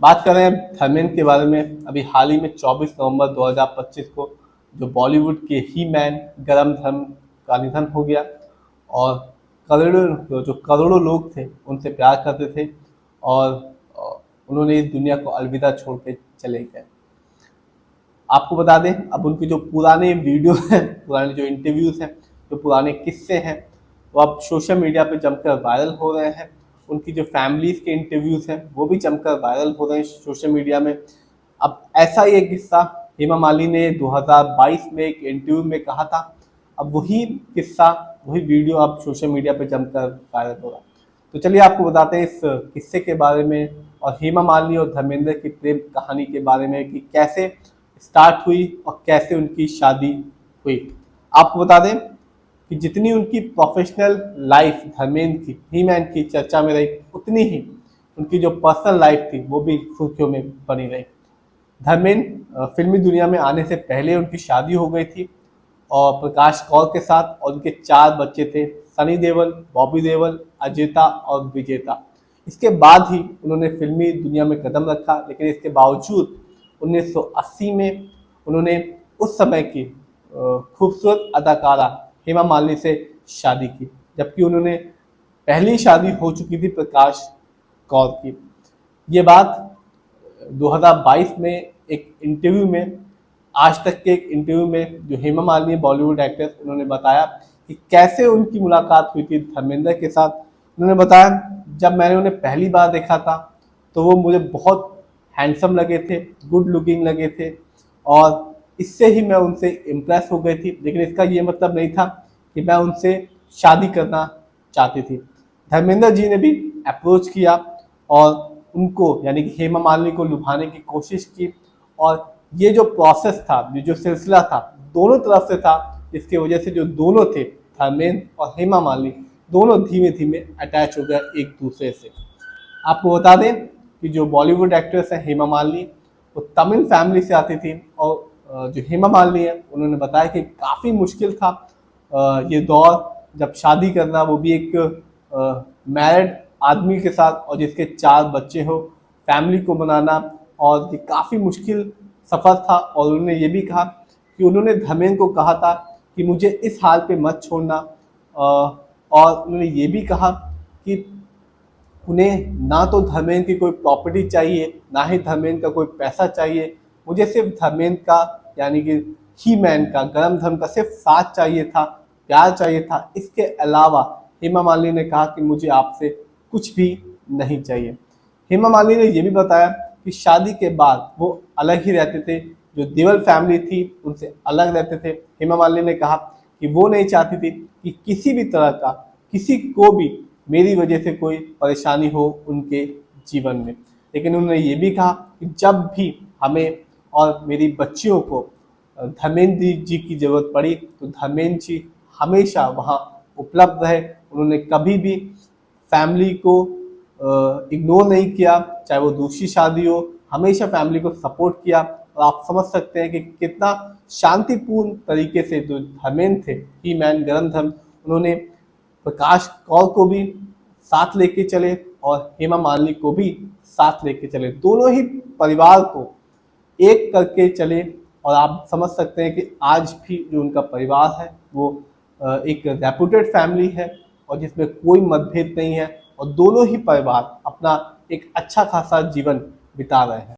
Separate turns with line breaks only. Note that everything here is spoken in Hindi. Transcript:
बात कर रहे हैं धर्मेंद्र के बारे में। अभी हाल ही में 24 नवंबर 2025 को जो बॉलीवुड के ही मैन गरम धर्म का निधन हो गया। और करोड़ों लोग थे उनसे प्यार करते थे, और उन्होंने इस दुनिया को अलविदा छोड़ के चले गए। आपको बता दें, अब उनके जो पुराने वीडियो हैं, पुराने जो इंटरव्यूज़ हैं, जो पुराने किस्से हैं, वो अब सोशल मीडिया पे जमकर वायरल हो रहे हैं। उनकी जो फैमिलीज़ के इंटरव्यूज़ हैं वो भी जमकर वायरल हो रहे हैं सोशल मीडिया में। अब ऐसा ही एक किस्सा हेमा मालिनी ने 2022 में एक इंटरव्यू में कहा था। अब वही किस्सा, वही वीडियो अब सोशल मीडिया पे जमकर वायरल हो रहा है। तो चलिए आपको बताते हैं इस किस्से के बारे में, और हेमा मालिनी और धर्मेंद्र की प्रेम कहानी के बारे में कि कैसे स्टार्ट हुई और कैसे उनकी शादी हुई। आपको बता दें कि जितनी उनकी प्रोफेशनल लाइफ धर्मेंद्र की, ही मैन की चर्चा में रही, उतनी ही उनकी जो पर्सनल लाइफ थी वो भी सुर्खियों में बनी रही। धर्मेंद्र फिल्मी दुनिया में आने से पहले उनकी शादी हो गई थी और प्रकाश कौर के साथ, और उनके 4 बच्चे थे, सनी देओल, बॉबी देओल, अजयता और विजेता। इसके बाद ही उन्होंने फिल्मी दुनिया में कदम रखा, लेकिन इसके बावजूद 1980 में उन्होंने उस समय की खूबसूरत अदाकारा हेमा मालिनी से शादी की, जबकि उन्होंने पहली शादी हो चुकी थी प्रकाश कौर की। ये बात 2022 में एक इंटरव्यू में, आज तक के एक इंटरव्यू में, जो हेमा मालिनी बॉलीवुड एक्ट्रेस, उन्होंने बताया कि कैसे उनकी मुलाकात हुई थी धर्मेंद्र के साथ। उन्होंने बताया, जब मैंने उन्हें पहली बार देखा था तो वो मुझे बहुत हैंडसम लगे थे, गुड लुकिंग लगे थे, और इससे ही मैं उनसे इम्प्रेस हो गई थी। लेकिन इसका ये मतलब नहीं था कि मैं उनसे शादी करना चाहती थी। धर्मेंद्र जी ने भी अप्रोच किया और उनको, यानी कि हेमा मालिनी को लुभाने की कोशिश की, और ये जो प्रोसेस था, ये जो सिलसिला था, दोनों तरफ से था, जिसकी वजह से जो दोनों थे, धर्मेंद्र और हेमा मालिनी, दोनों धीमे धीमे अटैच हो गए एक दूसरे से। आपको बता दें कि जो बॉलीवुड एक्ट्रेस है हेमा मालिनी, वो तमिल फैमिली से आती थी, और जो हेमा मालिनी है उन्होंने बताया कि काफ़ी मुश्किल था ये दौर, जब शादी करना, वो भी एक मैरिड आदमी के साथ और जिसके 4 बच्चे हो, फैमिली को बनाना, और ये काफ़ी मुश्किल सफ़र था। और उन्होंने ये भी कहा कि उन्होंने धर्मेंद्र को कहा था कि मुझे इस हाल पे मत छोड़ना, और उन्होंने ये भी कहा कि उन्हें ना तो धर्मेंद्र की कोई प्रॉपर्टी चाहिए, ना ही धर्मेंद्र का कोई पैसा चाहिए, मुझे सिर्फ धर्मेंद्र का, यानी कि ही मैन का, गरम धर्म का सिर्फ साथ चाहिए था, प्यार चाहिए था। इसके अलावा हेमा मालिनी ने कहा कि मुझे आपसे कुछ भी नहीं चाहिए। हेमा मालिनी ने यह भी बताया कि शादी के बाद वो अलग ही रहते थे, जो देओल फैमिली थी उनसे अलग रहते थे। हेमा मालिनी ने कहा कि वो नहीं चाहती थी कि किसी भी तरह का, किसी को भी मेरी वजह से कोई परेशानी हो उनके जीवन में। लेकिन उन्होंने ये भी कहा कि जब भी हमें और मेरी बच्चियों को धर्मेंद्र जी की ज़रूरत पड़ी तो धर्मेंद्र जी हमेशा वहाँ उपलब्ध रहे। उन्होंने कभी भी फैमिली को इग्नोर नहीं किया, चाहे वो दूसरी शादी हो, हमेशा फैमिली को सपोर्ट किया। और आप समझ सकते हैं कि कितना शांतिपूर्ण तरीके से जो धर्मेंद्र थे, ही मैन गरम धर्म, उन्होंने प्रकाश कौर को भी साथ लेके चले और हेमा मालिनी को भी साथ लेके चले, दोनों ही परिवार को एक करके चले। और आप समझ सकते हैं कि आज भी जो उनका परिवार है वो एक रेपुटेड फैमिली है, और जिसमें कोई मतभेद नहीं है, और दोनों ही परिवार अपना एक अच्छा खासा जीवन बिता रहे हैं।